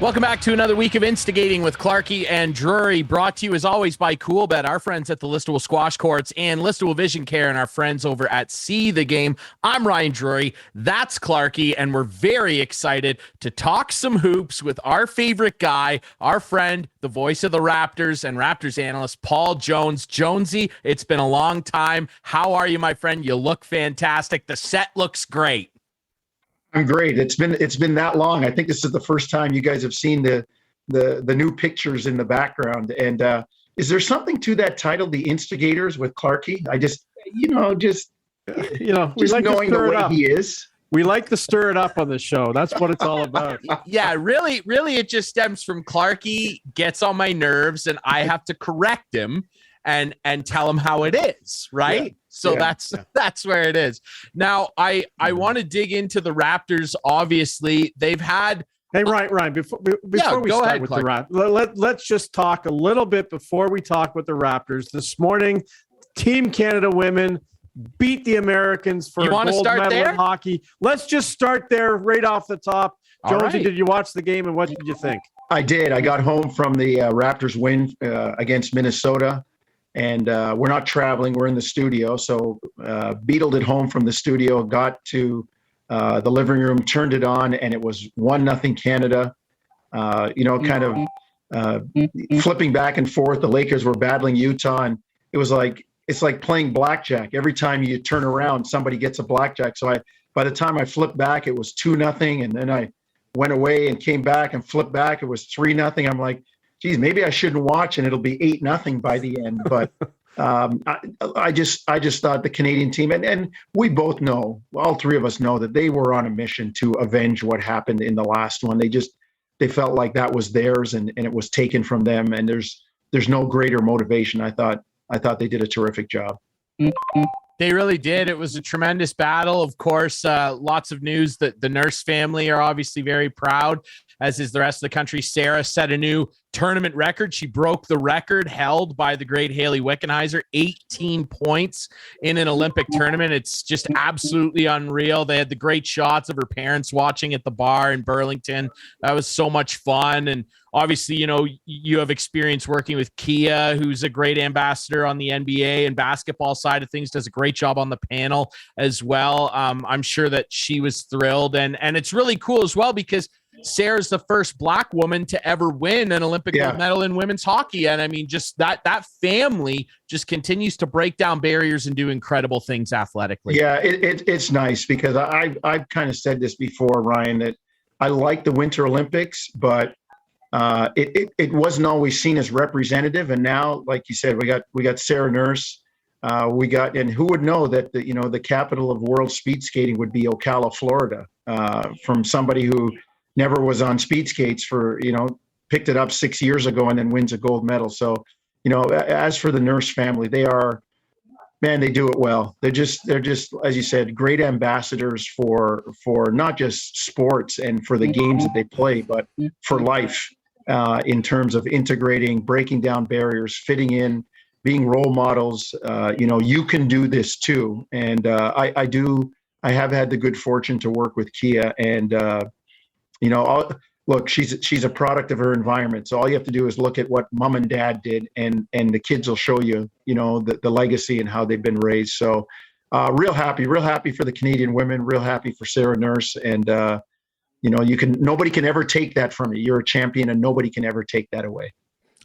Welcome back to another week of Instigating with Clarkie and Drury, brought to you as always by CoolBet, our friends at the Listowel Squash Courts and Listowel Vision Care, and our friends over at See the Game. I'm Ryan Drury, that's Clarkie, and we're very excited to talk some hoops with our favorite guy, our friend, the voice of the Raptors and Raptors analyst, Paul Jones. Jonesy, it's been a long time. How are you, my friend? You look fantastic. The set looks great. I'm great. It's been that long. I think this is the first time you guys have seen the new pictures in the background. And is there something to that title, The Instigators, with Clarkie? I just we like knowing the way he is. We like to stir it up on the show. That's what it's all about. Yeah, really, it just stems from Clarkie gets on my nerves, and I have to correct him and tell him how it is, right? Yeah. So that's where it is. Now, I want to dig into the Raptors. Obviously, they've had. Hey, Ryan, before we start ahead, with Clark. the Raptors, let's just talk a little bit before we talk with the Raptors. This morning, Team Canada women beat the Americans for a gold medal in hockey. Let's just start there right off the top. Jonesy, Did you watch the game, and what did you think? I did. I got home from the Raptors win against Minnesota. And we're not traveling. We're in the studio. So beetled it home from the studio, got to the living room, turned it on, and it was 1-0 Canada. Kind of flipping back and forth. The Lakers were battling Utah, and it's like playing blackjack. Every time you turn around, somebody gets a blackjack. So by the time I flipped back, it was 2-0, and then I went away and came back and flipped back. It was 3-0. I'm like, geez, maybe I shouldn't watch, and it'll be 8-0 by the end. But I just thought the Canadian team, and we both know, all three of us know, that they were on a mission to avenge what happened in the last one. They felt like that was theirs, and it was taken from them. And there's no greater motivation. I thought they did a terrific job. They really did. It was a tremendous battle. Of course, lots of news that the Nurse family are obviously very proud, as is the rest of the country. Sarah set a new tournament record. She broke the record held by the great Haley Wickenheiser, 18 points in an Olympic tournament. It's just absolutely unreal. They had the great shots of her parents watching at the bar in Burlington. That was so much fun. And obviously, you have experience working with Kia, who's a great ambassador on the NBA and basketball side of things, does a great job on the panel as well. I'm sure that she was thrilled. And it's really cool as well because Sarah's the first Black woman to ever win an Olympic gold medal in women's hockey. And I mean, just that family just continues to break down barriers and do incredible things athletically. Yeah, it's nice because I've kind of said this before, Ryan, that I like the Winter Olympics, but it wasn't always seen as representative. And now, like you said, we got Sarah Nurse. And who would know that the capital of world speed skating would be Ocala, Florida, from somebody who never was on speed skates picked it up 6 years ago and then wins a gold medal. So, as for the Nurse family, they do it well. They're just, as you said, great ambassadors for not just sports and for the games that they play, but for life, in terms of integrating, breaking down barriers, fitting in, being role models. You can do this too. And I have had the good fortune to work with Kia, and look, she's a product of her environment. So all you have to do is look at what mom and dad did, and the kids will show you, the legacy and how they've been raised. So real happy for the Canadian women, real happy for Sarah Nurse. And, nobody can ever take that from you. You're a champion, and nobody can ever take that away.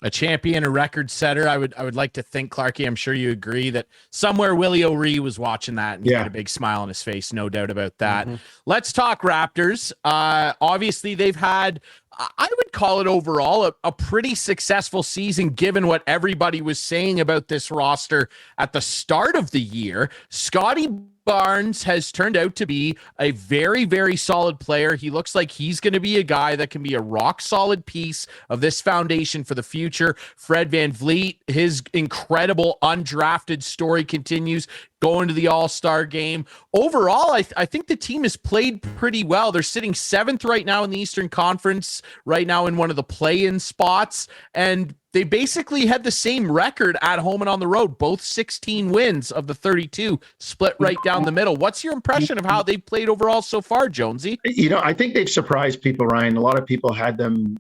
A champion, a record setter. I would like to think, Clarkie, I'm sure you agree that somewhere Willie O'Ree was watching that and he had a big smile on his face. No doubt about that. Mm-hmm. Let's talk Raptors. Obviously, they've had, I would call it overall, a pretty successful season given what everybody was saying about this roster at the start of the year. Scotty Barnes has turned out to be a very, very solid player. He looks like he's going to be a guy that can be a rock solid piece of this foundation for the future. Fred VanVleet, his incredible undrafted story continues, going to the All-Star game. Overall, I think the team has played pretty well. They're sitting 7th right now in the Eastern Conference, right now in one of the play-in spots, and they basically had the same record at home and on the road, both 16 wins of the 32, split right down the middle. What's your impression of how they played overall so far, Jonesy? I think they've surprised people, Ryan. A lot of people had them,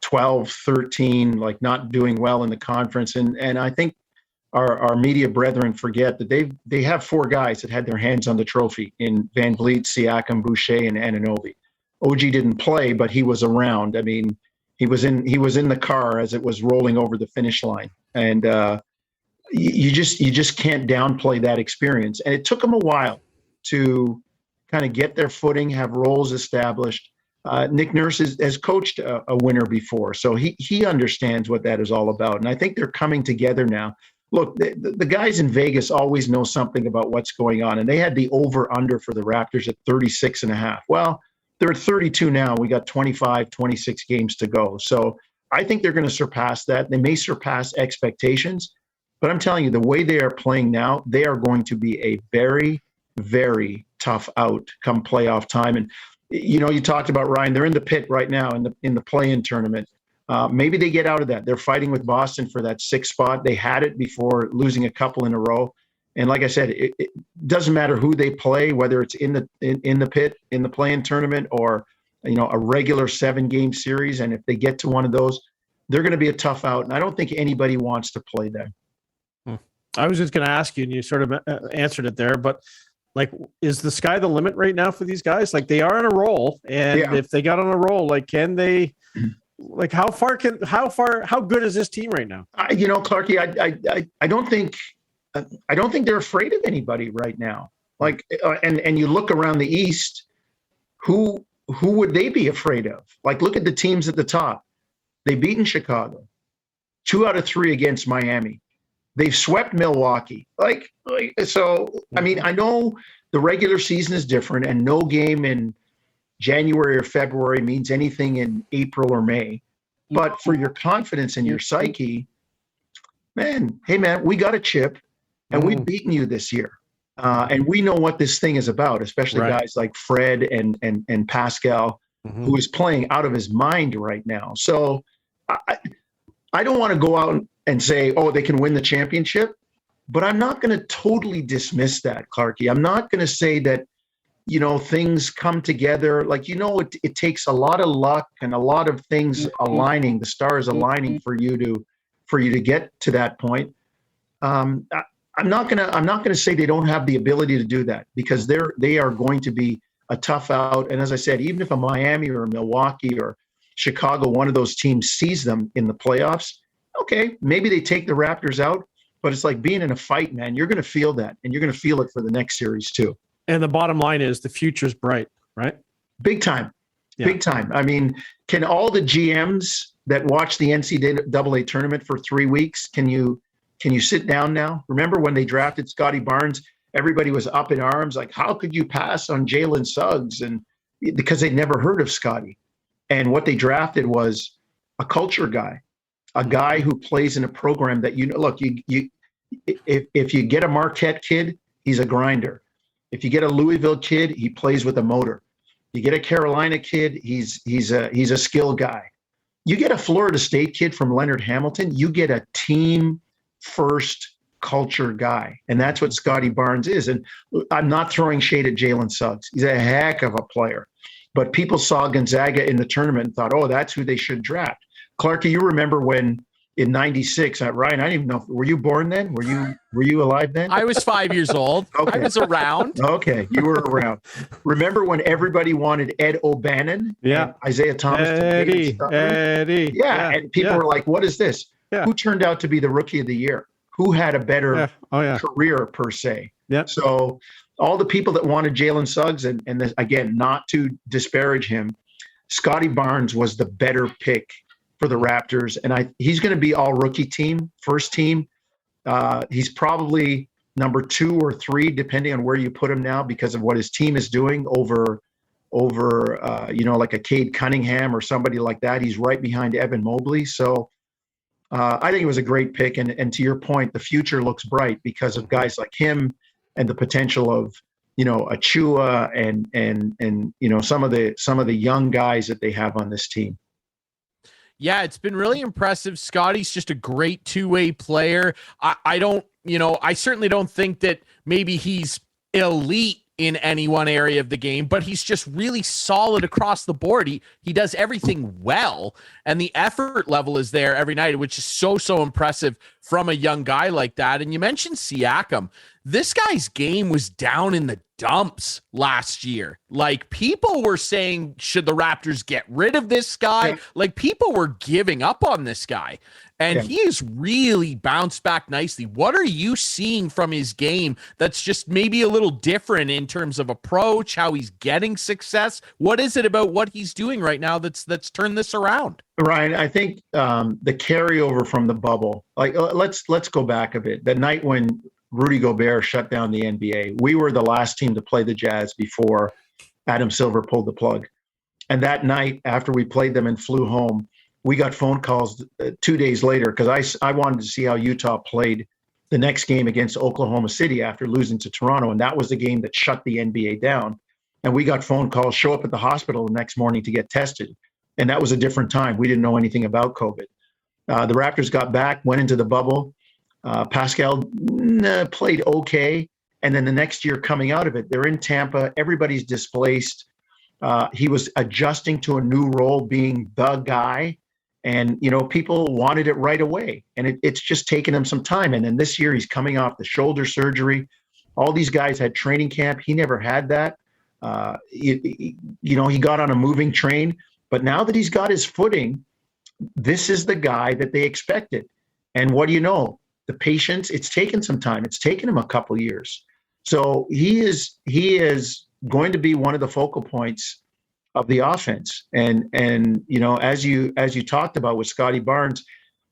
12, 13, like not doing well in the conference. And I think our media brethren forget that they have 4 guys that had their hands on the trophy in Van Vliet, Siakam, Boucher, and Anunoby. OG didn't play, but he was around. I mean, he was in the car as it was rolling over the finish line. And you just can't downplay that experience. And it took them a while to kind of get their footing, have roles established. Nick Nurse has coached a winner before, so he understands what that is all about. And I think they're coming together now. Look, the guys in Vegas always know something about what's going on, and they had the over-under for the Raptors at 36.5. Well, they're at 32 now. We got 25, 26 games to go. So I think they're going to surpass that. They may surpass expectations, but I'm telling you, the way they are playing now, they are going to be a very, very tough out come playoff time. And, you talked about, Ryan, they're in the pit right now in the play-in tournament. Maybe they get out of that. They're fighting with Boston for that 6th spot. They had it before losing a couple in a row. And like I said, it doesn't matter who they play, whether it's in the pit, in the play-in tournament, or a regular 7-game series. And if they get to one of those, they're going to be a tough out. And I don't think anybody wants to play them. I was just going to ask you, and you sort of answered it there, but like, is the sky the limit right now for these guys? Like, they are on a roll, and if they got on a roll, like, can they? Like, how good is this team right now? Clarky, I don't think they're afraid of anybody right now. Like, and you look around the East, who would they be afraid of? Like, look at the teams at the top. They've beaten Chicago, 2 out of 3 against Miami. They've swept Milwaukee. So, I mean, I know the regular season is different, and no game in January or February means anything in April or May. But for your confidence and your psyche, man, we got a chip, and we've beaten you this year. And we know what this thing is about, especially guys like Fred and Pascal, who is playing out of his mind right now. So I don't want to go out and say, they can win the championship, but I'm not going to totally dismiss that, Clarky. I'm not going to say that, things come together. Like, it takes a lot of luck and a lot of things aligning, the stars aligning for you to get to that point. I'm not gonna say they don't have the ability to do that, because they are going to be a tough out. And as I said, even if a Miami or a Milwaukee or Chicago, one of those teams sees them in the playoffs, okay, maybe they take the Raptors out, but it's like being in a fight, man. You're going to feel that, and you're going to feel it for the next series too. And the bottom line is the future's bright, right? Big time. Yeah. Big time. I mean, can all the GMs that watch the NCAA tournament for 3 weeks, can you sit down now? Remember when they drafted Scotty Barnes, everybody was up in arms, like, how could you pass on Jalen Suggs? And because they'd never heard of Scotty. And what they drafted was a culture guy, a guy who plays in a program that, look, if you get a Marquette kid, he's a grinder. If you get a Louisville kid, he plays with a motor. You get a Carolina kid, he's a skill guy. You get a Florida State kid from Leonard Hamilton, you get a team first culture guy. And that's what Scotty Barnes is. And I'm not throwing shade at Jalen Suggs. He's a heck of a player. But people saw Gonzaga in the tournament and thought, that's who they should draft. Clarky, you remember when in 96, Ryan, I don't even know, were you born then? Were you alive then? I was 5 years old. Okay. I was around. Okay, you were around. Remember when everybody wanted Ed O'Bannon? Yeah. Isaiah Thomas. Eddie. Yeah, and people were like, what is this? Yeah. Who turned out to be the rookie of the year? Who had a better career, per se? Yeah. So all the people that wanted Jalen Suggs, and this, again, not to disparage him, Scotty Barnes was the better pick for the Raptors. And he's going to be all rookie team, first team. He's probably number 2 or 3, depending on where you put him now, because of what his team is doing over like a Cade Cunningham or somebody like that. He's right behind Evan Mobley. So I think it was a great pick. And to your point, the future looks bright because of guys like him and the potential of, Achua and some of the young guys that they have on this team. Yeah, it's been really impressive. Scotty's just a great two-way player. I don't, I certainly don't think that maybe he's elite in any one area of the game, but he's just really solid across the board. He does everything well, and the effort level is there every night, which is so impressive from a young guy like that. And you mentioned Siakam. This guy's game was down in the dumps last year. Like, people were saying, should the Raptors get rid of this guy? Yeah. Like, people were giving up on this guy. And he has really bounced back nicely. What are you seeing from his game that's just maybe a little different in terms of approach, how he's getting success? What is it about what he's doing right now that's turned this around? Ryan, I think the carryover from the bubble, like let's go back a bit. The night when Rudy Gobert shut down the NBA, we were the last team to play the Jazz before Adam Silver pulled the plug. And that night, after we played them and flew home, we got phone calls 2 days later because I wanted to see how Utah played the next game against Oklahoma City after losing to Toronto. And that was the game that shut the NBA down. And we got phone calls, show up at the hospital the next morning to get tested. And that was a different time. We didn't know anything about COVID. The Raptors got back, went into the bubble. Pascal played okay. And then the next year coming out of it, they're in Tampa. Everybody's displaced. He was adjusting to a new role, being the guy. And, people wanted it right away. And it's just taken him some time. And then this year he's coming off the shoulder surgery. All these guys had training camp. He never had that. He got on a moving train. But now that he's got his footing, this is the guy that they expected. And what do you know? The patience, it's taken some time. It's taken him a couple years. So he is going to be one of the focal points of the offense. And as you talked about with Scotty Barnes,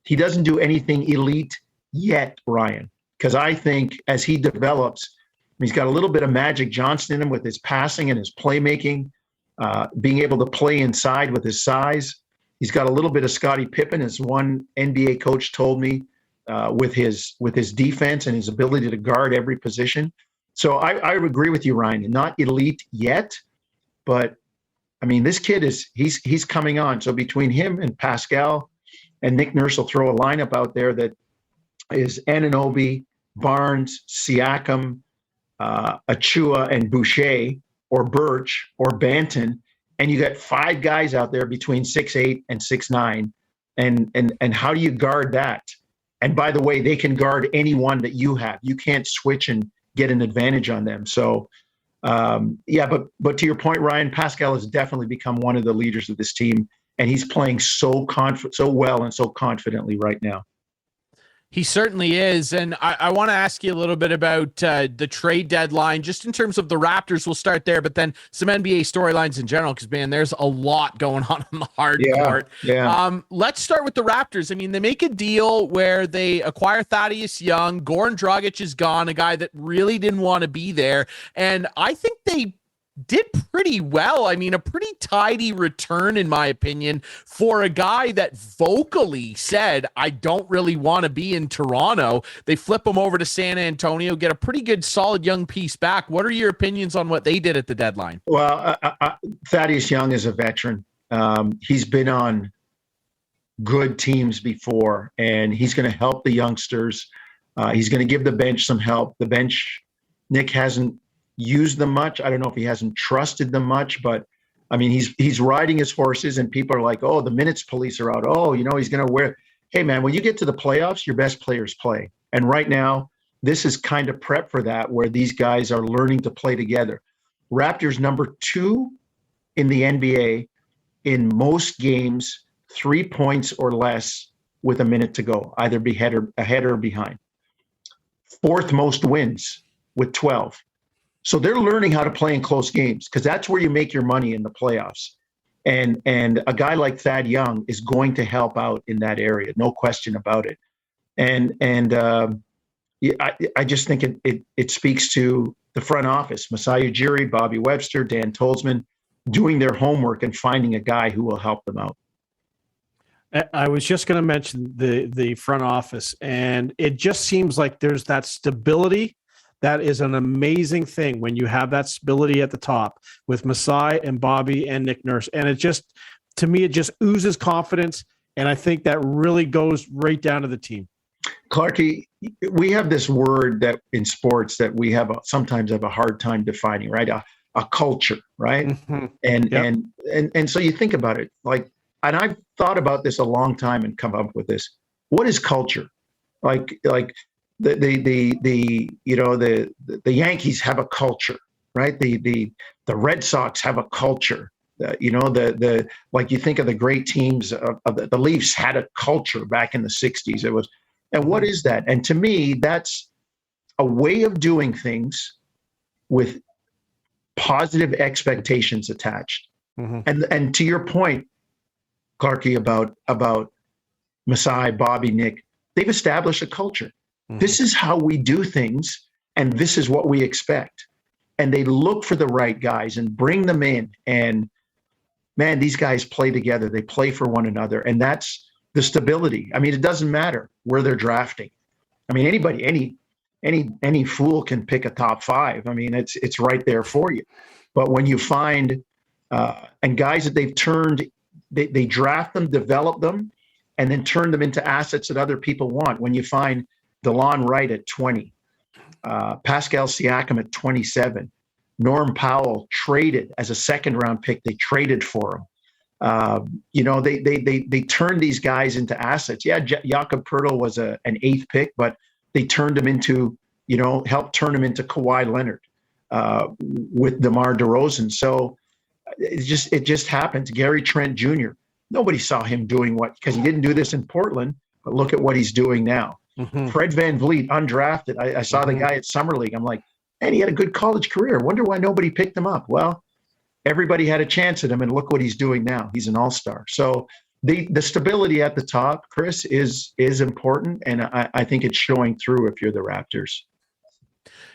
he doesn't do anything elite yet, Ryan, because I think as he develops, he's got a little bit of Magic Johnson in him with his passing and his playmaking, being able to play inside with his size. He's got a little bit of Scottie Pippen, as one NBA coach told me, with his defense and his ability to guard every position. So I agree with you, Ryan. Not elite yet, but I mean, this kid he's coming on. So between him and Pascal and Nick Nurse will throw a lineup out there that is Anunoby, Barnes, Siakam, Achua, and Boucher, or Birch, or Banton, and you got 5 guys out there between 6'8" and 6'9", and how do you guard that? And by the way, they can guard anyone that you have. You can't switch and get an advantage on them. So, but to your point, Ryan, Pascal has definitely become one of the leaders of this team, and he's playing so well and so confidently right now. He certainly is. And I want to ask you a little bit about the trade deadline, just in terms of the Raptors. We'll start there, but then some NBA storylines in general, because, man, there's a lot going on the hard court. Yeah. Let's start with the Raptors. I mean, they make a deal where they acquire Thaddeus Young. Goran Dragic is gone, a guy that really didn't want to be there. And I think they did pretty well. I mean, a pretty tidy return, in my opinion, for a guy that vocally said, I don't really want to be in Toronto. They flip him over to San Antonio, get a pretty good, solid young piece back. What are your opinions on what they did at the deadline? Well, Thaddeus Young is a veteran. He's been on good teams before, and he's going to help the youngsters. He's going to give the bench some help. The bench, Nick hasn't used them much. I don't know if he hasn't trusted them much, but I mean, he's riding his horses, and people are like, oh, the minutes police are out. Oh, he's going to wear. Hey, man, when you get to the playoffs, your best players play. And right now, this is kind of prep for that, where these guys are learning to play together. Raptors number 2 in the NBA in most games, 3 points or less with a minute to go, either be ahead or behind. 4th most wins with 12. So they're learning how to play in close games, because that's where you make your money in the playoffs. And a guy like Thad Young is going to help out in that area, no question about it. I just think it speaks to the front office, Masai Ujiri, Bobby Webster, Dan Tolzman, doing their homework and finding a guy who will help them out. I was just going to mention the front office, and it just seems like there's that stability. That is an amazing thing when you have that stability at the top with Masai and Bobby and Nick Nurse. And it just, to me, it just oozes confidence. And I think that really goes right down to the team. Clarky, we have this word that in sports that we have sometimes have a hard time defining, right? A culture, right? Mm-hmm. And, Yep. and so you think about it, like, and I've thought about this a long time and come up with this. What is culture? Like the Yankees have a culture, right? The Red Sox have a culture. Like you think of the great teams of the Leafs had a culture back in the 60s. It was, and what is that? And to me, that's a way of doing things with positive expectations attached. Mm-hmm. And to your point, Clarky, about Masai, Bobby, Nick, they've established a culture. Mm-hmm. This is how we do things, and this is what we expect. And they look for the right guys and bring them in. And man, these guys play together. They play for one another. And that's the stability. I mean, it doesn't matter where they're drafting. I mean, anybody, any fool can pick a top five. I mean, it's right there for you. But when you find and guys that they've turned, they draft them, develop them, and then turn them into assets that other people want. When you find DeLon Wright at 20, Pascal Siakam at 27, Norm Powell traded as a second-round pick. They traded for him. They turned these guys into assets. Yeah, Jakob Poeltl was an 8th pick, but they turned him into, helped turn him into Kawhi Leonard with DeMar DeRozan. So it just happens. Gary Trent Jr., nobody saw him doing because he didn't do this in Portland, but look at what he's doing now. Mm-hmm. Fred VanVleet, undrafted. I saw the guy at Summer League. I'm like, and he had a good college career. Wonder why nobody picked him up. Well, everybody had a chance at him, and look what he's doing now. He's an all-star. So the stability at the top, Chris, is important, and I think it's showing through if you're the Raptors.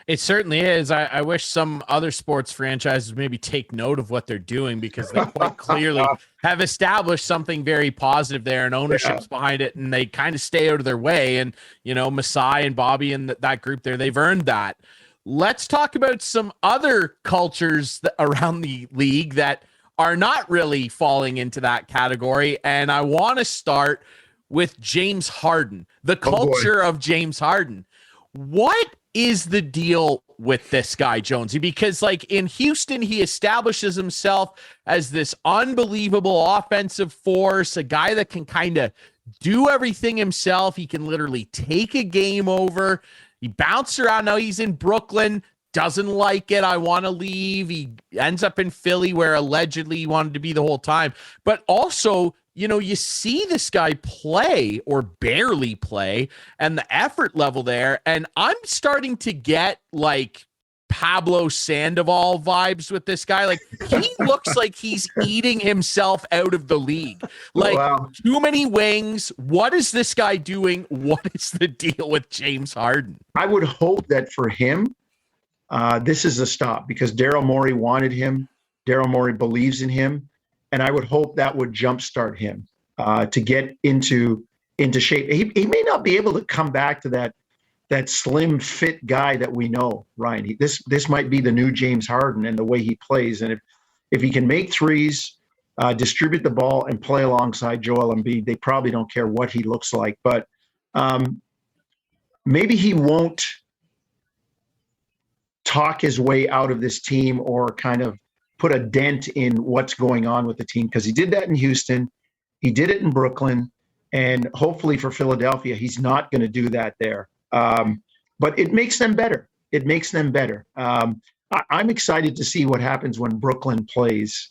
It certainly is. I wish some other sports franchises maybe take note of what they're doing, because they quite clearly have established something very positive there, and ownership's behind it, and they kind of stay out of their way. And, Masai and Bobby and that group there, they've earned that. Let's talk about some other cultures around the league that are not really falling into that category. And I want to start with James Harden, the culture of James Harden. What is the deal with this guy, Jonesy? Because like in Houston, he establishes himself as this unbelievable offensive force, a guy that can kind of do everything himself. He can literally take a game over. He bounced around. Now he's in Brooklyn, doesn't like it. I want to leave. He ends up in Philly, where allegedly he wanted to be the whole time. But also, you see this guy play or barely play, and the effort level there. And I'm starting to get like Pablo Sandoval vibes with this guy. Like, he looks like he's eating himself out of the league. Like, too many wings. What is this guy doing? What is the deal with James Harden? I would hope that for him, this is a stop, because Daryl Morey wanted him. Daryl Morey believes in him. And I would hope that would jumpstart him to get into shape. He may not be able to come back to that slim fit guy that we know, Ryan. This might be the new James Harden and the way he plays. And if he can make threes, distribute the ball, and play alongside Joel Embiid, they probably don't care what he looks like. But maybe he won't talk his way out of this team or kind of put a dent in what's going on with the team, because he did that in Houston. He did it in Brooklyn. And hopefully for Philadelphia, he's not going to do that there. But it makes them better. It makes them better. I'm excited to see what happens when Brooklyn plays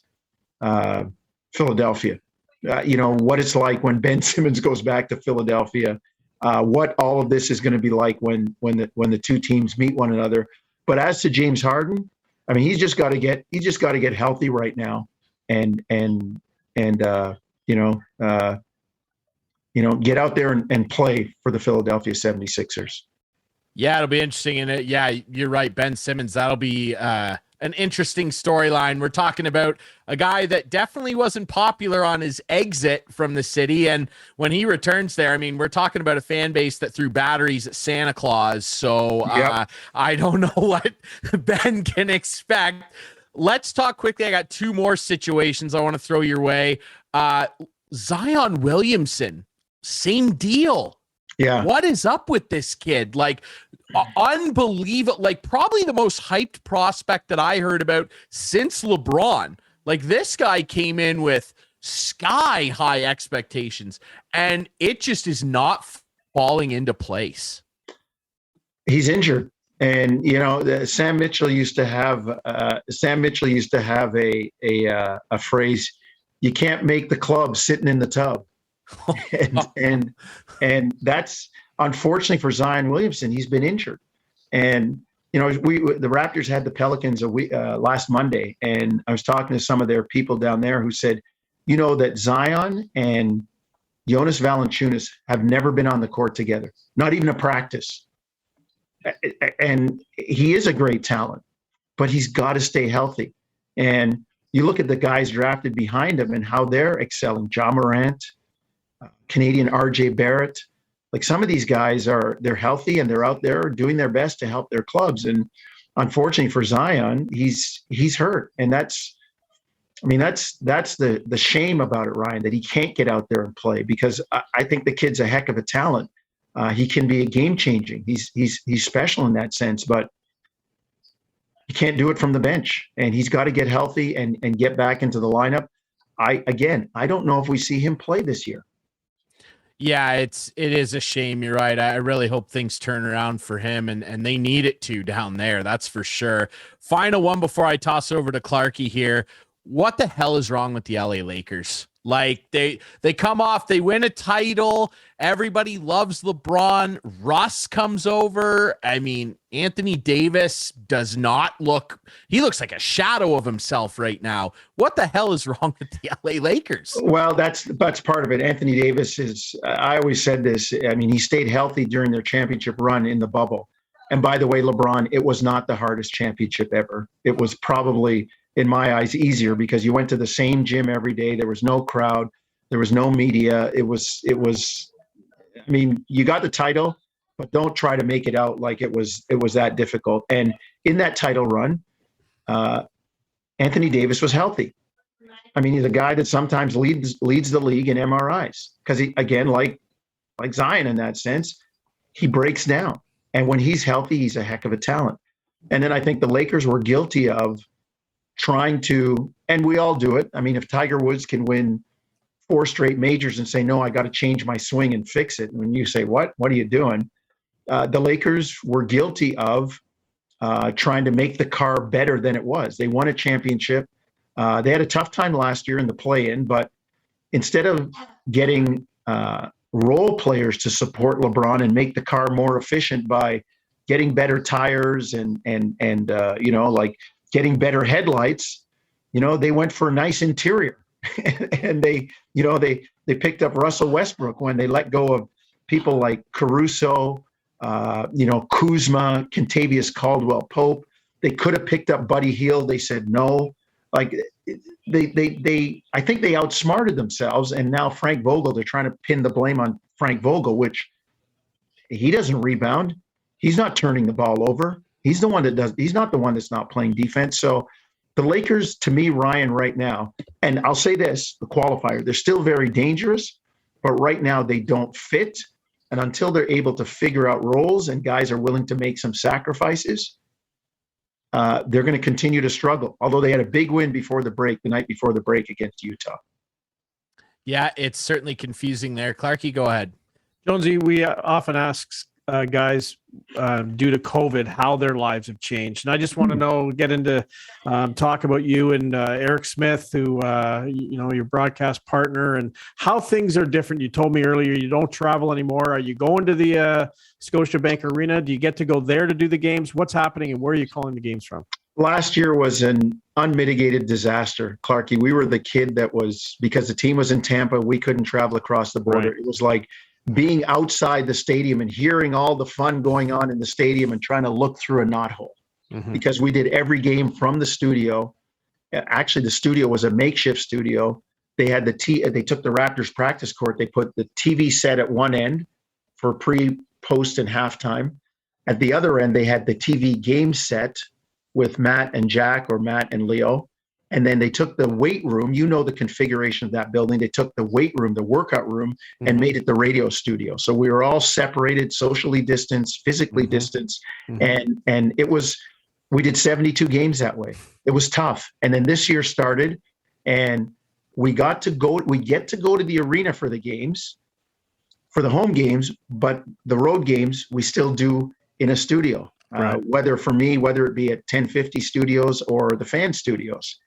Philadelphia. What it's like when Ben Simmons goes back to Philadelphia, what all of this is going to be like when the two teams meet one another. But as to James Harden, I mean, he's just got to get healthy right now, and get out there and play for the Philadelphia 76ers. Yeah, it'll be interesting. And yeah, you're right, Ben Simmons. That'll be an interesting storyline. We're talking about a guy that definitely wasn't popular on his exit from the city. And when he returns there, I mean, we're talking about a fan base that threw batteries at Santa Claus. So I don't know what Ben can expect. Let's talk quickly. I got two more situations I want to throw your way. Zion Williamson, same deal. Yeah. What is up with this kid? Like, unbelievable. Like, probably the most hyped prospect that I heard about since LeBron. Like, this guy came in with sky high expectations, and it just is not falling into place. He's injured. And, Sam Mitchell used to have a phrase, you can't make the club sitting in the tub. and that's unfortunately for Zion Williamson. He's been injured, and the Raptors had the Pelicans last Monday, and I was talking to some of their people down there who said, that Zion and Jonas Valanciunas have never been on the court together, not even a practice. And he is a great talent, but he's got to stay healthy. And you look at the guys drafted behind him and how they're excelling. Ja Morant, Canadian RJ Barrett, like some of these guys they're healthy and they're out there doing their best to help their clubs. And unfortunately for Zion, he's hurt. And that's the shame about it, Ryan, that he can't get out there and play, because I think the kid's a heck of a talent. He can be a game changing. He's special in that sense, but he can't do it from the bench, and he's got to get healthy and get back into the lineup. I don't know if we see him play this year. Yeah, it is a shame. You're right. I really hope things turn around for him, and they need it to down there. That's for sure. Final one before I toss over to Clarkie here. What the hell is wrong with the LA Lakers? Like, they come off, they win a title. Everybody loves LeBron. Russ comes over. I mean, Anthony Davis does not he looks like a shadow of himself right now. What the hell is wrong with the LA Lakers? Well, that's part of it. Anthony Davis I always said this. I mean, he stayed healthy during their championship run in the bubble. And by the way, LeBron, it was not the hardest championship ever. It was probably, in my eyes, easier because you went to the same gym every day. There was no crowd. There was no media. It was, I mean, you got the title, but don't try to make it out like it was that difficult. And in that title run, Anthony Davis was healthy. I mean, he's a guy that sometimes leads the league in MRIs because he, again, like Zion in that sense, he breaks down. And when he's healthy, he's a heck of a talent. And then I think the Lakers were guilty of trying to, and we all do it. I mean, if Tiger Woods can win 4 straight majors and say, no, I got to change my swing and fix it. And when you say, what are you doing? The Lakers were guilty of trying to make the car better than it was. They won a championship. They had a tough time last year in the play-in, but instead of getting role players to support LeBron and make the car more efficient by getting better tires and like getting better headlights, they went for a nice interior. And they picked up Russell Westbrook when they let go of people like Caruso, Kuzma, Kentavious Caldwell-Pope. They could have picked up Buddy Hield. They said no. Like I think they outsmarted themselves. And now Frank Vogel, they're trying to pin the blame on Frank Vogel, which he doesn't rebound. He's not turning the ball over. He's not the one that's not playing defense. So the Lakers, to me, Ryan, right now, and I'll say this, the qualifier, they're still very dangerous, but right now they don't fit. And until they're able to figure out roles and guys are willing to make some sacrifices, they're going to continue to struggle. Although they had a big win the night before the break against Utah. Yeah, it's certainly confusing there. Clarkie, go ahead. Jonesy, we often ask guys due to COVID how their lives have changed, and I just want to get into talk about you and Eric Smith, who your broadcast partner, and how things are different. You told me earlier you don't travel anymore. Are you going to the Scotiabank Arena? Do you get to go there to do the games? What's happening, and where are you calling the games from? Last year was an unmitigated disaster, Clarkie. We were the kid that was, because the team was in Tampa, we couldn't travel across the border. Right. It was like being outside the stadium and hearing all the fun going on in the stadium and trying to look through a knothole, because we did every game from the studio. Actually, the studio was a makeshift studio. They had they took the Raptors practice court. They put the TV set at one end for pre, post, and halftime. At the other end, they had the TV game set with Matt and Jack, or Matt and Leo. And then they took the weight room, the configuration of that building. They took the weight room, the workout room, and made it the radio studio. So we were all separated, socially distanced, physically distanced. And we did 72 games that way. It was tough. And then this year started, and we get to go to the arena for the games, for the home games, but the road games we still do in a studio. Right. Whether it be at 1050 Studios or the Fan Studios.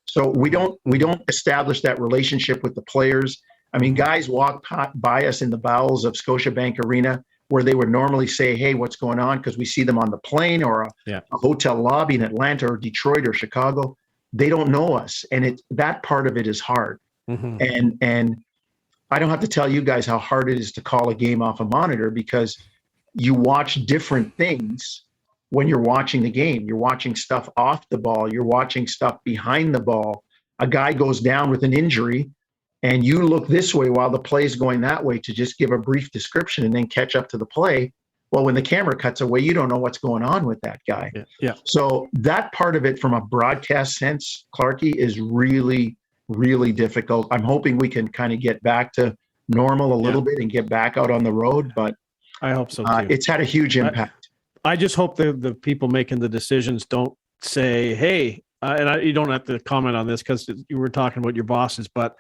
So we don't establish that relationship with the players. I mean, guys walk by us in the bowels of Scotiabank Arena where they would normally say, "Hey, what's going on?" Because we see them on the plane or a hotel lobby in Atlanta or Detroit or Chicago. They don't know us, and that part of it is hard. And I don't have to tell you guys how hard it is to call a game off a monitor, because you watch different things when you're watching the game. You're watching stuff off the ball. You're watching stuff behind the ball. A guy goes down with an injury, and you look this way while the play is going that way to just give a brief description and then catch up to the play. Well, when the camera cuts away, you don't know what's going on with that guy. So that part of it from a broadcast sense, Clarky, is really, really difficult. I'm hoping we can kind of get back to normal a little bit and get back out on the road, but I hope so too. It's had a huge impact. I just hope the people making the decisions don't say, "Hey," you don't have to comment on this because you were talking about your bosses, but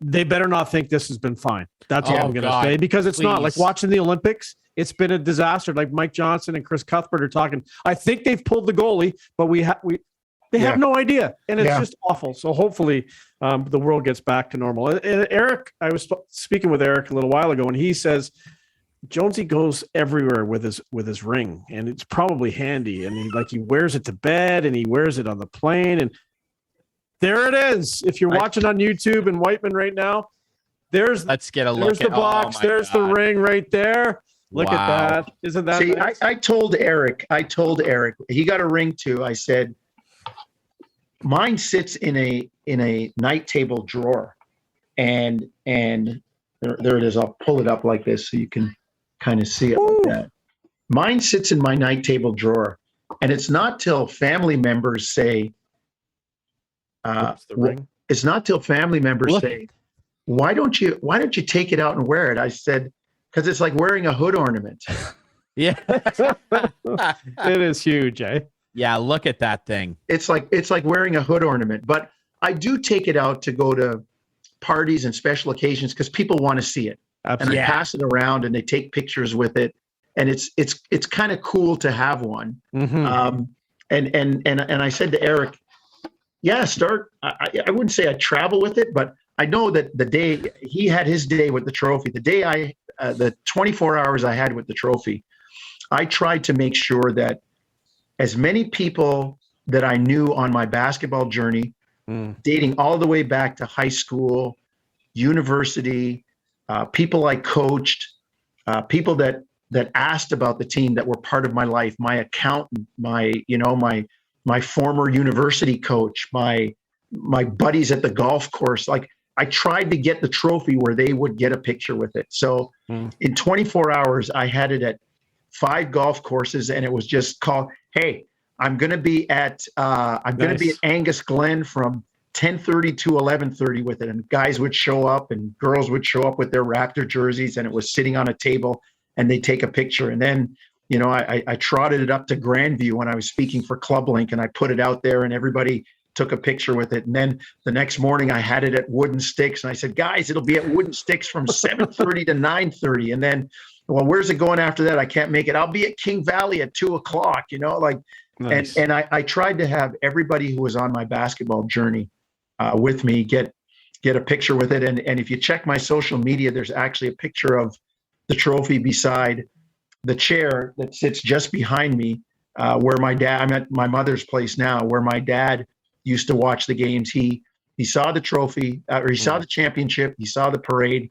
they better not think this has been fine. That's all I'm going to say, because it's not. Like watching the Olympics, it's been a disaster. Like Mike Johnson and Chris Cuthbert are talking. I think they've pulled the goalie, but they have no idea, and it's just awful. So hopefully the world gets back to normal. And Eric, I was speaking with Eric a little while ago, and he says Jonesy goes everywhere with his ring, and it's probably handy. And he wears it to bed, and he wears it on the plane, and there it is. If you're watching on YouTube and Whiteman right now, let's get a look. There's the box. There's the ring right there. Look at that. Isn't that nice? I told Eric, he got a ring too. I said, mine sits in a night table drawer, and there it is. I'll pull it up like this so you can kind of see it like that. Mine sits in my night table drawer, and it's not till family members say, the ring. It's not till family members say, why don't you take it out and wear it? I said, because it's like wearing a hood ornament. Yeah. It is huge, eh? Yeah, look at that thing. It's like wearing a hood ornament. But I do take it out to go to parties and special occasions because people want to see it. Absolutely. And I pass it around and they take pictures with it. And it's kind of cool to have one. And I said to Eric, I wouldn't say I travel with it, but I know that the day he had his day with the trophy, the 24 hours I had with the trophy, I tried to make sure that as many people that I knew on my basketball journey, dating all the way back to high school, university, people I coached, people that asked about the team that were part of my life, my accountant, my former university coach, my buddies at the golf course. Like, I tried to get the trophy where they would get a picture with it. So in 24 hours, I had it at 5 golf courses, and it was just called, "Hey, I'm going to be at Angus Glen from 10:30 to 11:30 with it." And guys would show up and girls would show up with their Raptor jerseys, and it was sitting on a table, and they take a picture. And then, I trotted it up to Grandview when I was speaking for Club Link, and I put it out there, and everybody took a picture with it. And then the next morning I had it at Wooden Sticks, and I said, "Guys, it'll be at Wooden Sticks from 7:30 to 9:30. And then, well, where's it going after that? I can't make it. I'll be at King Valley at 2:00, Nice. And I tried to have everybody who was on my basketball journey with me get a picture with it. And if you check my social media, there's actually a picture of the trophy beside the chair that sits just behind me, where my dad, I'm at my mother's place now, where my dad used to watch the games. He saw the trophy, or he saw the championship, he saw the parade,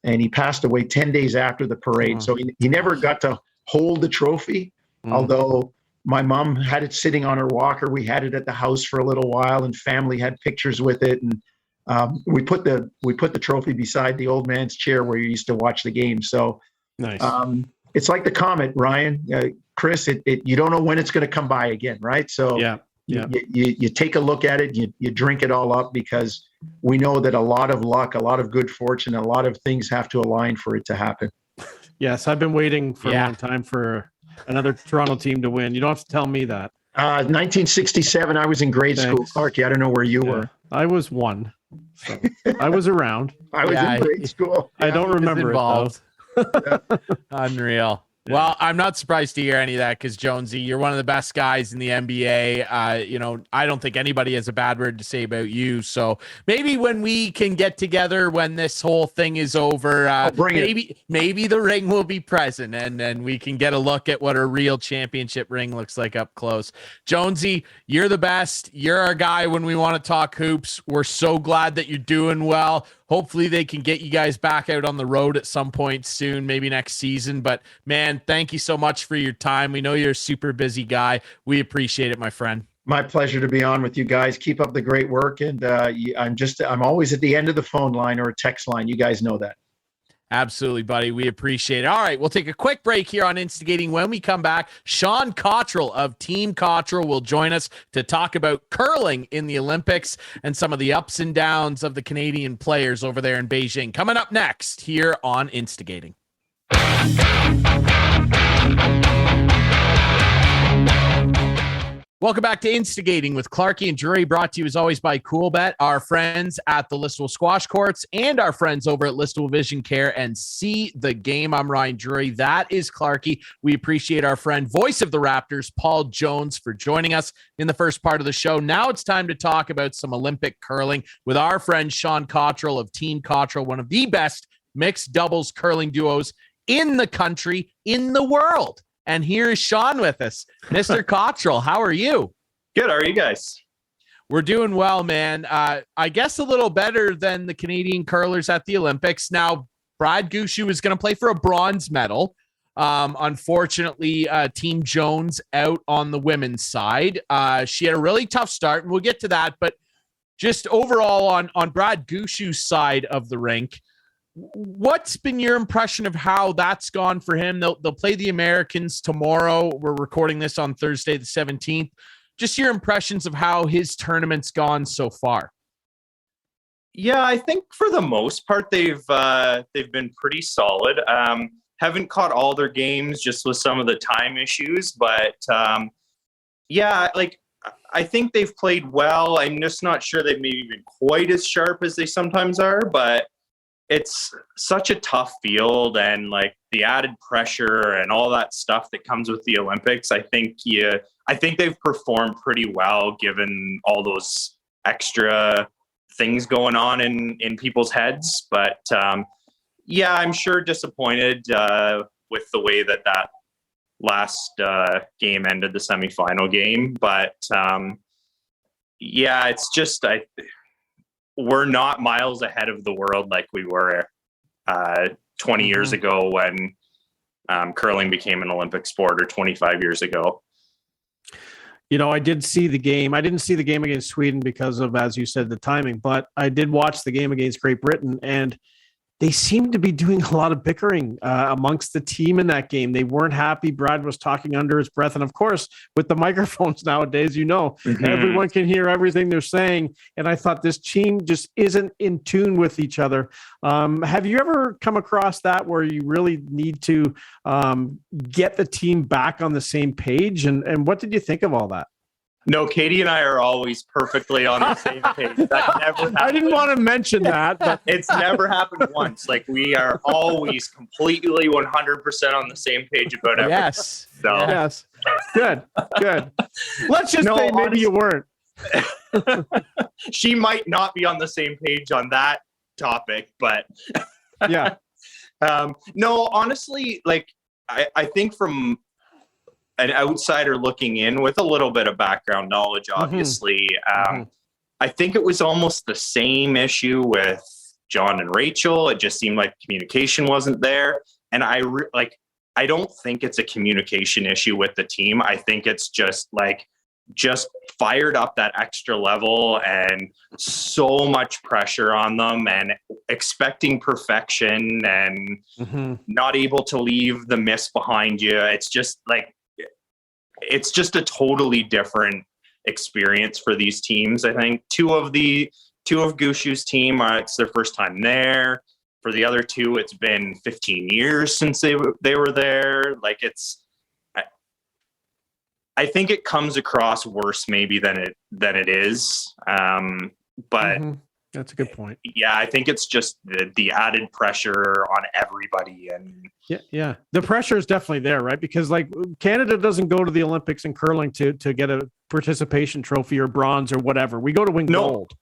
and he passed away 10 days after the parade. So he never got to hold the trophy, although my mom had it sitting on her walker. We had it at the house for a little while, and family had pictures with it. And we put the trophy beside the old man's chair where you used to watch the game. So nice. It's like the comet, Ryan, Chris. You don't know when it's going to come by again, right? So You take a look at it, you drink it all up, because we know that a lot of luck, a lot of good fortune, a lot of things have to align for it to happen. Yes, I've been waiting for a long time for another Toronto team to win. You don't have to tell me that. 1967, I was in grade school. Clarky, I don't know where you were. I was one. So I was around. I was in grade school. I don't remember involved. It though. Unreal. Well, I'm not surprised to hear any of that, because Jonesy, you're one of the best guys in the NBA. I don't think anybody has a bad word to say about you. So maybe when we can get together, when this whole thing is over, maybe the ring will be present, and then we can get a look at what a real championship ring looks like up close. Jonesy, you're the best. You're our guy when we want to talk hoops. We're so glad that you're doing well. Hopefully they can get you guys back out on the road at some point soon, maybe next season. But man, thank you so much for your time. We know you're a super busy guy. We appreciate it, my friend. My pleasure to be on with you guys. Keep up the great work. And I'm always at the end of the phone line or a text line. You guys know that. Absolutely, buddy. We appreciate it. All right, we'll take a quick break here on Instigating. When we come back, Shawn Cottrill of Team Cottrill will join us to talk about curling in the Olympics and some of the ups and downs of the Canadian players over there in Beijing. Coming up next here on Instigating. Welcome back to Instigating with Clarky and Drury, brought to you as always by CoolBet, our friends at the Listowel Squash Courts, and our friends over at Listowel Vision Care and See the Game. I'm Ryan Drury. That is Clarky. We appreciate our friend, voice of the Raptors, Paul Jones, for joining us in the first part of the show. Now it's time to talk about some Olympic curling with our friend Shawn Cottrill of Team Cottrill, one of the best mixed doubles curling duos in the country, in the world. And here is Shawn with us. Mr. Cottrill, how are you? Good. How are you guys? We're doing well, man. I guess a little better than the Canadian curlers at the Olympics. Now, Brad Gushue is going to play for a bronze medal. Unfortunately, Team Jones out on the women's side. She had a really tough start, and we'll get to that. But just overall on Brad Gushue's side of the rink, what's been your impression of how that's gone for him? They'll play the Americans tomorrow. We're recording this on Thursday, the 17th. Just your impressions of how his tournament's gone so far. Yeah, I think for the most part, they've been pretty solid. Haven't caught all their games just with some of the time issues, but I think they've played well. I'm just not sure they've maybe been quite as sharp as they sometimes are, but it's such a tough field, and like the added pressure and all that stuff that comes with the Olympics. I think they've performed pretty well given all those extra things going on in people's heads. But I'm sure disappointed with the way that last game ended, the semifinal game. But it's just we're not miles ahead of the world like we were 20 years ago when curling became an Olympic sport, or 25 years ago. You know, I did see the game. I didn't see the game against Sweden because of, as you said, the timing, but I did watch the game against Great Britain, and they seemed to be doing a lot of bickering amongst the team in that game. They weren't happy. Brad was talking under his breath. And of course, with the microphones nowadays, everyone can hear everything they're saying. And I thought this team just isn't in tune with each other. Have you ever come across that where you really need to get the team back on the same page? And what did you think of all that? No, Katie and I are always perfectly on the same page. That never happened. I didn't want to mention that, but it's never happened once. Like, we are always completely 100% on the same page about everything. Yes. So. Yes. Good. Let's just say maybe you weren't. She might not be on the same page on that topic, but yeah. No, honestly, like I think from an outsider looking in with a little bit of background knowledge, obviously, I think it was almost the same issue with John and Rachel. It just seemed like communication wasn't there. And I don't think it's a communication issue with the team. I think it's just fired up that extra level and so much pressure on them and expecting perfection and not able to leave the miss behind you. It's just a totally different experience for these teams. I think two of Gushu's team, it's their first time there. For the other two, it's been 15 years since they were there. Like I think it comes across worse maybe than it is. But that's a good point. Yeah, I think it's just the added pressure on everybody, and yeah, the pressure is definitely there, right? Because like Canada doesn't go to the Olympics in curling to get a participation trophy or bronze or whatever. We go to win gold.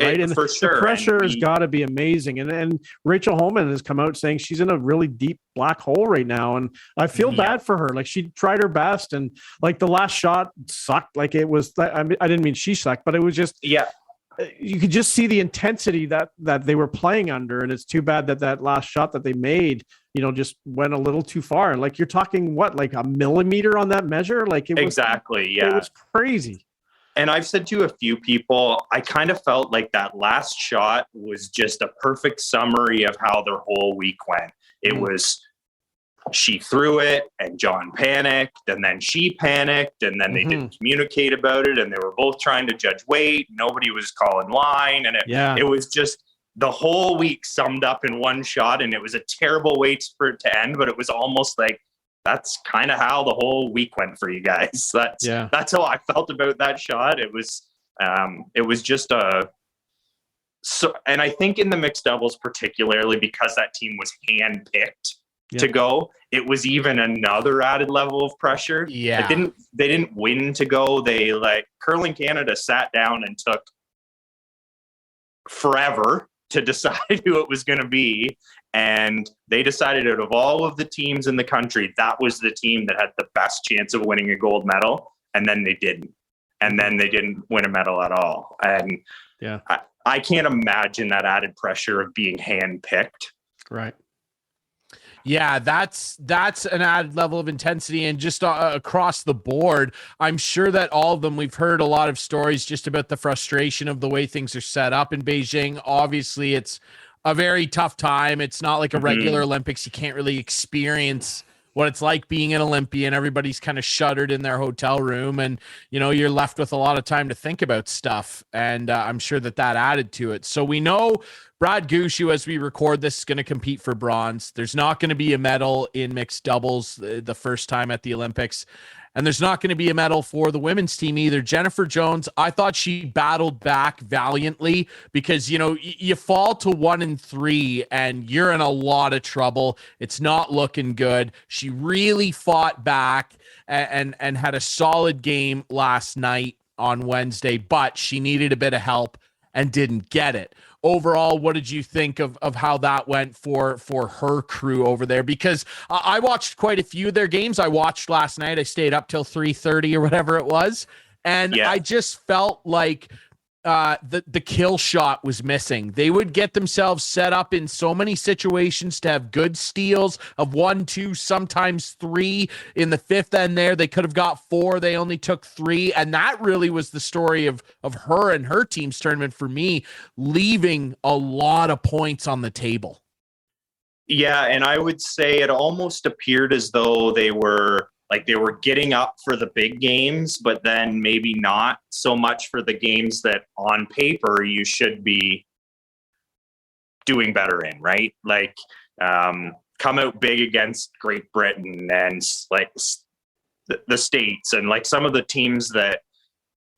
Right. And for sure. The pressure has got to be amazing. And Rachel Holman has come out saying she's in a really deep black hole right now. And I feel bad for her. Like she tried her best. And like the last shot sucked. Like it was, I didn't mean she sucked, but it was just, you could just see the intensity that they were playing under. And it's too bad that last shot that they made, just went a little too far. Like you're talking like a millimeter on that measure. Like it was exactly. Yeah. It was crazy. And I've said to a few people, I kind of felt like that last shot was just a perfect summary of how their whole week went. It was, she threw it and John panicked and then she panicked and then they didn't communicate about it. And they were both trying to judge weight. Nobody was calling line. And it was just the whole week summed up in one shot. And it was a terrible way for it to end, but it was almost like, that's kind of how the whole week went for you guys. That's how I felt about that shot. It was just and I think in the mixed doubles, particularly because that team was handpicked to go, it was even another added level of pressure. Yeah. They didn't win to go. They Curling Canada sat down and took forever to decide who it was going to be. And they decided out of all of the teams in the country, that was the team that had the best chance of winning a gold medal. And then they didn't. And then they didn't win a medal at all. And I can't imagine that added pressure of being handpicked. Right. Yeah, that's an added level of intensity, and just across the board, I'm sure that all of them, we've heard a lot of stories just about the frustration of the way things are set up in Beijing. Obviously, it's a very tough time. It's not like a regular Olympics. You can't really experience what it's like being an Olympian. Everybody's kind of shuttered in their hotel room, and you're left with a lot of time to think about stuff. And I'm sure that added to it. So we know Brad Gushu, as we record this, is going to compete for bronze. There's not going to be a medal in mixed doubles the first time at the Olympics. And there's not going to be a medal for the women's team either. Jennifer Jones, I thought she battled back valiantly because, you fall to 1-3 and you're in a lot of trouble. It's not looking good. She really fought back and had a solid game last night on Wednesday, but she needed a bit of help and didn't get it. Overall, what did you think of how that went for her crew over there? Because I watched quite a few of their games. I watched last night. I stayed up till 3:30 or whatever it was. And I just felt like the kill shot was missing. They would get themselves set up in so many situations to have good steals of 1, 2, sometimes 3 in the fifth end there. They could have got 4. They only took 3. And that really was the story of her and her team's tournament for me, leaving a lot of points on the table. Yeah. And I would say it almost appeared as though they were getting up for the big games, but then maybe not so much for the games that on paper you should be doing better in, right? Like come out big against Great Britain and like the States and like some of the teams that,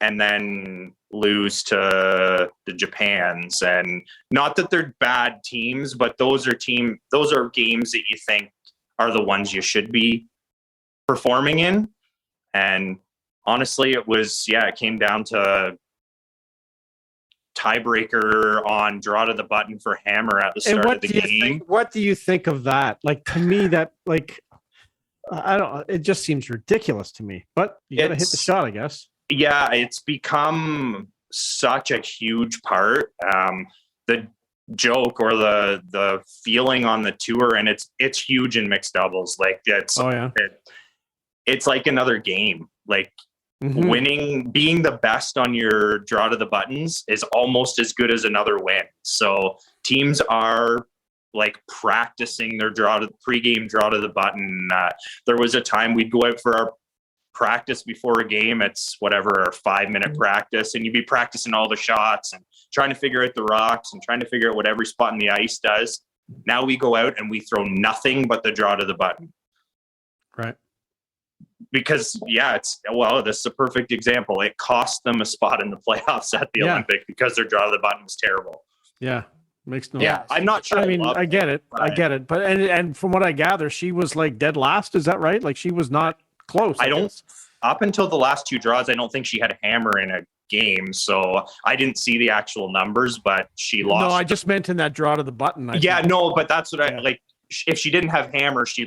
and then lose to the Japans. And not that they're bad teams, but those are games that you think are the ones you should be performing in. And honestly, it came down to tiebreaker on draw to the button for Hammer at the start of the game. What do you think of that? Like, to me, that it just seems ridiculous to me, but you gotta hit the shot, I guess. Yeah, it's become such a huge part. The joke or the feeling on the tour, and it's huge in mixed doubles. Like it's like another game. Like winning, being the best on your draw to the buttons is almost as good as another win. So teams are like practicing their pregame draw to the button. There was a time we'd go out for practice before a game, it's whatever, a 5-minute practice, and you'd be practicing all the shots and trying to figure out the rocks and trying to figure out what every spot in the ice does. Now we go out and we throw nothing but the draw to the button. Right. Because this is a perfect example. It cost them a spot in the playoffs at the Olympic because their draw to the button was terrible. Yeah. Makes no sense. I'm not sure. I mean, I get it. But and from what I gather, she was like dead last. Is that right? Like she was not close. Up until the last 2 draws, I don't think she had a hammer in a game. So I didn't see the actual numbers, but she lost. No, I just meant in that draw to the button. But that's what I like. If she didn't have hammer, she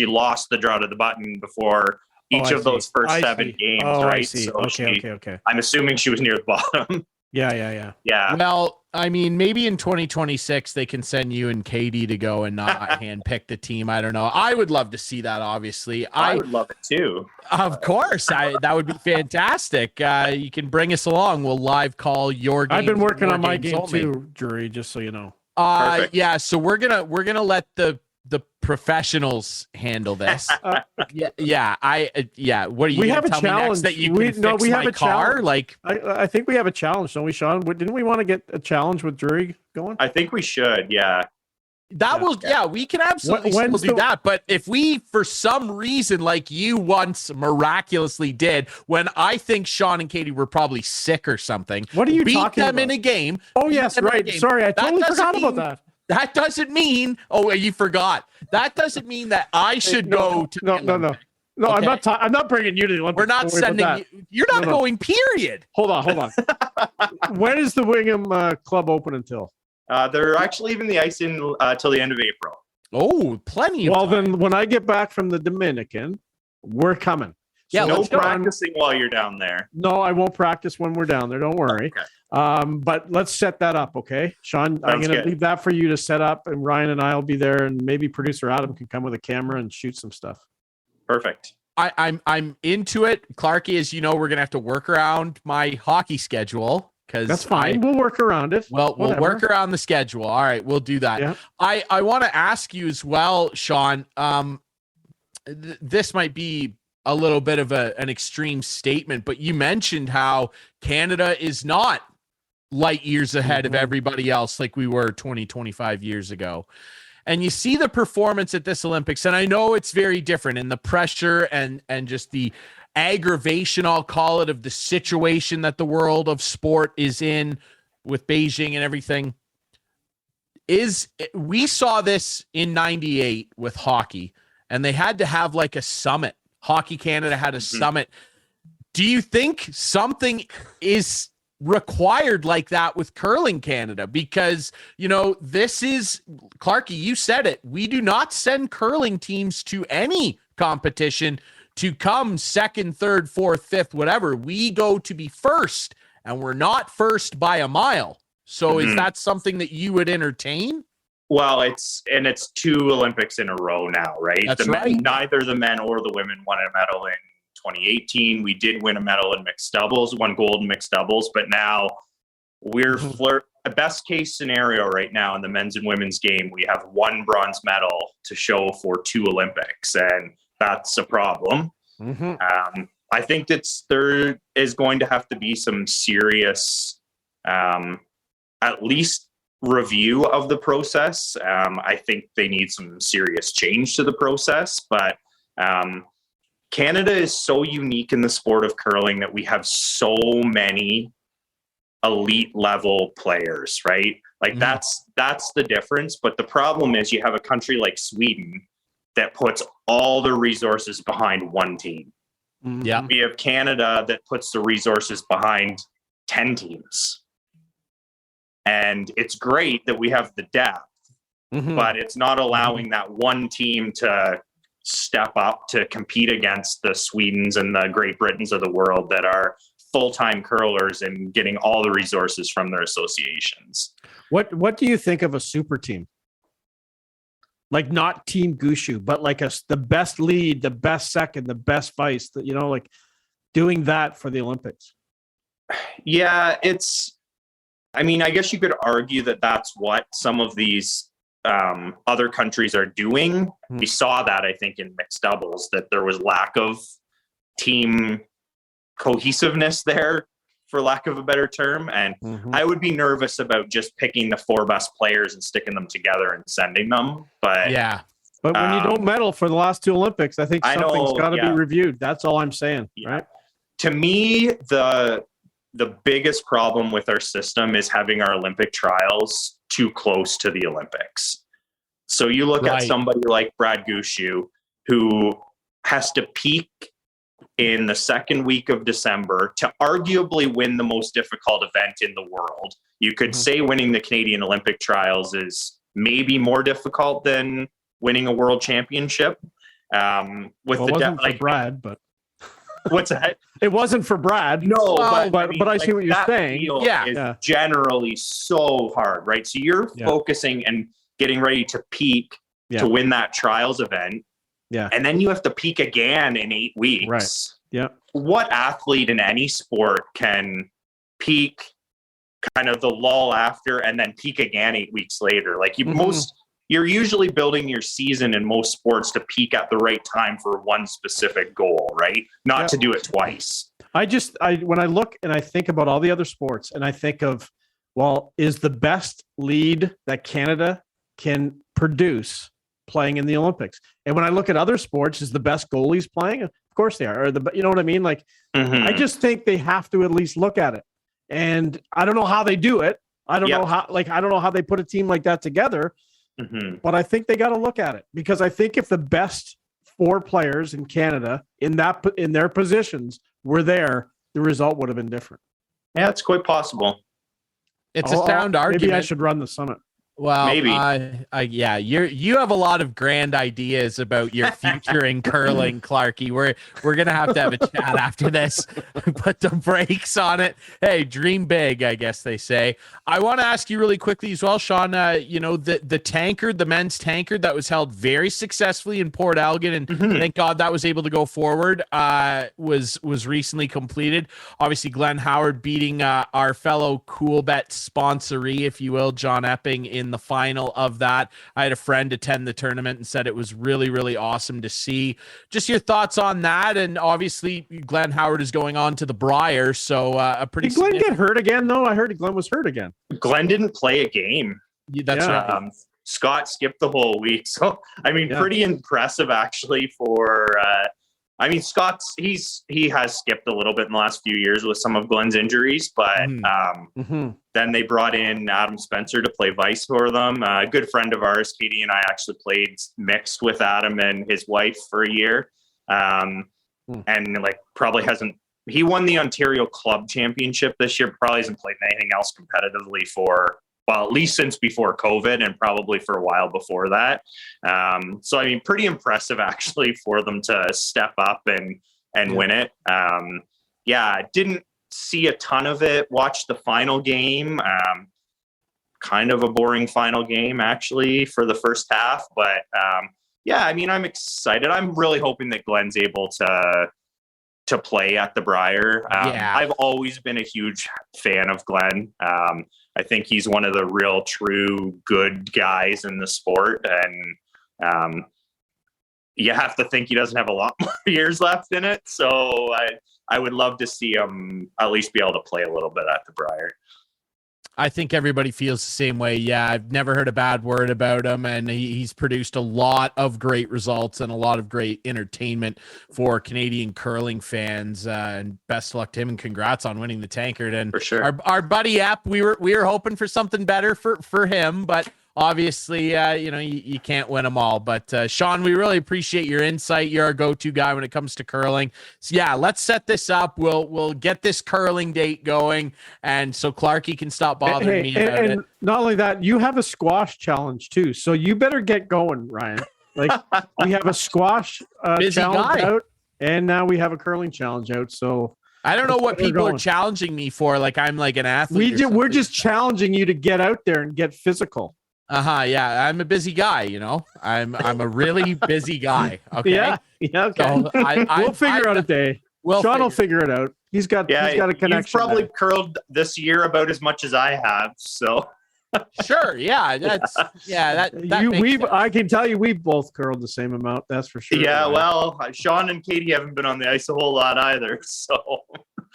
lost the draw to the button before each of those first 7 games, right? So okay. I'm assuming she was near the bottom. Yeah. Well, I mean, maybe in 2026 they can send you and Katie to go and not handpick the team. I don't know. I would love to see that. Obviously, I would love it too. Of course, that would be fantastic. You can bring us along. We'll live call your game. I've been working on my game too, Drury. Just so you know. Yeah. So we're gonna let the professionals handle this. What are you? We have a challenge that you can fix we have my a car. Challenge. Like I think we have a challenge, don't we, Shawn? Didn't we want to get a challenge with Drury going? I think we should. Yeah. We can absolutely still do that. But if we, for some reason, like you once miraculously did, when I think Shawn and Katie were probably sick or something, what are you beat talking them about? in a game. Oh yes, right. Sorry, I totally forgot about that. That doesn't mean. Oh, you forgot. That doesn't mean that I should go to. No. Okay? I'm not bringing you to the Olympics. We're not sending you. You're not going. Period. Hold on. When is the Wingham Club open until? They're actually leaving the ice in till the end of April. Oh, plenty of time. Then when I get back from the Dominican, we're coming. Yeah, no practicing while you're down there. No, I won't practice when we're down there. Don't worry. Okay. But let's set that up, okay? Shawn, I'm going to leave that for you to set up, and Ryan and I will be there, and maybe producer Adam can come with a camera and shoot some stuff. Perfect. I'm into it. Clarky, as you know, we're going to have to work around my hockey schedule. That's fine. We'll work around it. Well, we'll work around the schedule. All right, we'll do that. Yeah. I want to ask you as well, Shawn. This might be a little bit of an extreme statement, but you mentioned how Canada is not light years ahead of everybody else like we were 20, 25 years ago. And you see the performance at this Olympics, and I know it's very different in the pressure and just the aggravation, I'll call it, of the situation that the world of sport is in with Beijing and everything. We saw this in 98 with hockey, and they had to have like a summit. Hockey Canada had a summit. Do you think something is required like that with Curling Canada? Because, this is, Clarky, you said it. We do not send curling teams to any competition to come second, third, fourth, fifth, whatever. We go to be first, and we're not first by a mile. So is that something that you would entertain? Well, it's 2 Olympics in a row now, right? That's right. Neither the men or the women won a medal in 2018. We did win a medal in mixed doubles, 1 gold in mixed doubles, but now we're a best case scenario right now in the men's and women's game. We have 1 bronze medal to show for 2 Olympics, and that's a problem. I think there is going to have to be some serious, at least review of the process. I think they need some serious change to the process, but Canada is so unique in the sport of curling that we have so many elite level players, right? Like that's the difference. But the problem is you have a country like Sweden that puts all the resources behind 1 team. Yeah. We have Canada that puts the resources behind 10 teams. And it's great that we have the depth, but it's not allowing that 1 team to step up to compete against the Swedens and the Great Britons of the world that are full-time curlers and getting all the resources from their associations. What do you think of a super team? Like not Team Gushu, but like the best lead, the best second, the best vice, like doing that for the Olympics. Yeah, I guess you could argue that that's what some of these other countries are doing. We saw that, I think, in mixed doubles, that there was lack of team cohesiveness there, for lack of a better term. And I would be nervous about just picking the 4 best players and sticking them together and sending them. But yeah. But when you don't medal for the last 2 Olympics, I think something's got to be reviewed. That's all I'm saying, right? To me, the biggest problem with our system is having our Olympic trials too close to the Olympics. So you look at somebody like Brad Gushue, who has to peak in the second week of December to arguably win the most difficult event in the world. You could say winning the Canadian Olympic trials is maybe more difficult than winning a world championship. It wasn't for Brad, but what's that? It wasn't for Brad. No, but I see what you're saying. Is generally so hard, right? So you're focusing and getting ready to peak to win that trials event. Yeah. And then you have to peak again in 8 weeks. Right. Yeah. What athlete in any sport can peak kind of the lull after and then peak again 8 weeks later? Like you're usually building your season in most sports to peak at the right time for one specific goal, right? Not to do it twice. When I look and I think about all the other sports and I think of, well, is the best lead that Canada can produce playing in the Olympics? And when I look at other sports, is the best goalies playing? Of course they are. Or you know what I mean? Like, I just think they have to at least look at it. And I don't know how they do it. I don't know how they put a team like that together. But I think they got to look at it, because I think if the best 4 players in Canada in their positions were there, the result would have been different. Yeah, it's quite possible. It's a sound argument. Maybe I should run the summit. Well, maybe. You have a lot of grand ideas about your future in curling, Clarky. We're gonna have to have a chat after this. Put the brakes on it. Hey, dream big, I guess they say. I want to ask you really quickly as well, Shawn. The tankard, the men's tankard that was held very successfully in Port Elgin, and thank God that was able to go forward. Was recently completed. Obviously, Glenn Howard beating our fellow Cool Bet sponsoree, if you will, John Epping, in the final of that. I had a friend attend the tournament and said it was really, really awesome to see. Just your thoughts on that. And obviously Glenn Howard is going on to the Brier. So a pretty. Did Glenn get hurt again though? I heard Glenn was hurt again. Glenn didn't play a game. That's right. Scott skipped the whole week. So, pretty impressive actually for, he has skipped a little bit in the last few years with some of Glenn's injuries, but then they brought in Adam Spencer to play vice for them. A good friend of ours, Katie and I, actually played mixed with Adam and his wife for a year. And he won the Ontario Club Championship this year, probably hasn't played anything else competitively for, well, at least since before COVID, and probably for a while before that. Pretty impressive actually for them to step up and win it. Didn't see a ton of it. Watched the final game. Kind of a boring final game actually for the first half, but I'm excited. I'm really hoping that Glenn's able to play at the Brier. I've always been a huge fan of Glenn. I think he's one of the real true good guys in the sport. And you have to think he doesn't have a lot more years left in it. So I would love to see him at least be able to play a little bit at the Brier. I think everybody feels the same way. Yeah, I've never heard a bad word about him, and he's produced a lot of great results and a lot of great entertainment for Canadian curling fans. And best of luck to him, and congrats on winning the tankard. And for sure, our buddy Epp, we were hoping for something better for him, but obviously, you can't win them all. But Shawn, we really appreciate your insight. You're our go-to guy when it comes to curling. So yeah, let's set this up. We'll get this curling date going, and so Clarky can stop bothering me about it. And not only that, you have a squash challenge too. So you better get going, Ryan. Like we have a squash challenge out, and now we have a curling challenge out. So I don't know what people are challenging me for. Like I'm like an athlete. We're just challenging you to get out there and get physical. Yeah, I'm a busy guy, I'm a really busy guy. Okay. Yeah. Okay. So we'll figure out a day. Shawn will figure it out. He's got a connection. He's probably curled this year about as much as I have. So Sure. Yeah. I can tell you we've both curled the same amount. That's for sure. Yeah. Well, Shawn and Katie haven't been on the ice a whole lot either. So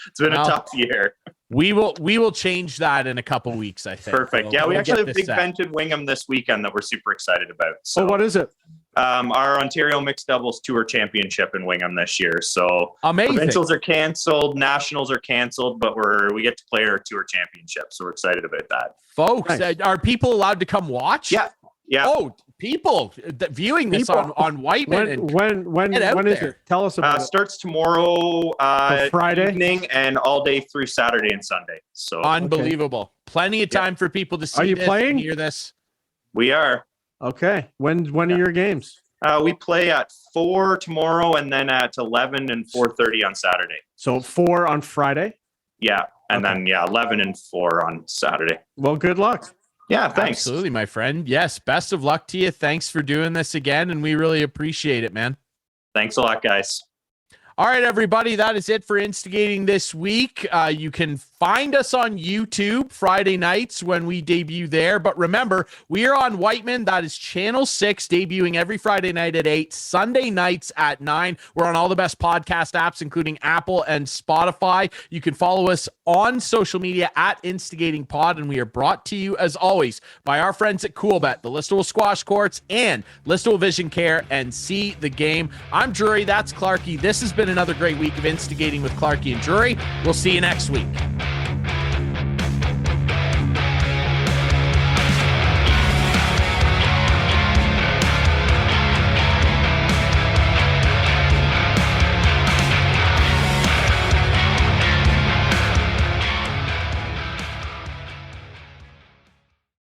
it's been a tough year. We will change that in a couple weeks, I think. Perfect. We actually have a big event in Wingham this weekend that we're super excited about. So what is it? Our Ontario Mixed Doubles Tour Championship in Wingham this year. So amazing. Provincials are canceled, nationals are canceled, but we get to play our tour championship. So we're excited about that. Folks, are people allowed to come watch? Yeah. Oh, people viewing this on Whiteman. When is it? Tell us about it. Starts tomorrow Friday evening and all day through Saturday and Sunday. So unbelievable. Okay. Plenty of time for people to see. Are you playing? Hear this? We are. Okay. When are your games? We play at 4 tomorrow and then at 11 and 4:30 on Saturday. So 4 on Friday? Yeah. And then 11 and 4 on Saturday. Well, good luck. Yeah, thanks. Absolutely, my friend. Yes, best of luck to you. Thanks for doing this again, and we really appreciate it, man. Thanks a lot, guys. All right, everybody, that is it for Instigating this week. You can find us on YouTube Friday nights when we debut there. But remember, we are on Whiteman. That is Channel 6, debuting every Friday night at 8, Sunday nights at 9. We're on all the best podcast apps, including Apple and Spotify. You can follow us on social media at Instigating Pod, and we are brought to you, as always, by our friends at CoolBet, the Listowel Squash Courts, and Listowel Vision Care, and See the Game. I'm Drury. That's Clarky. This has been another great week of Instigating with Clarky and Drury. We'll see you next week.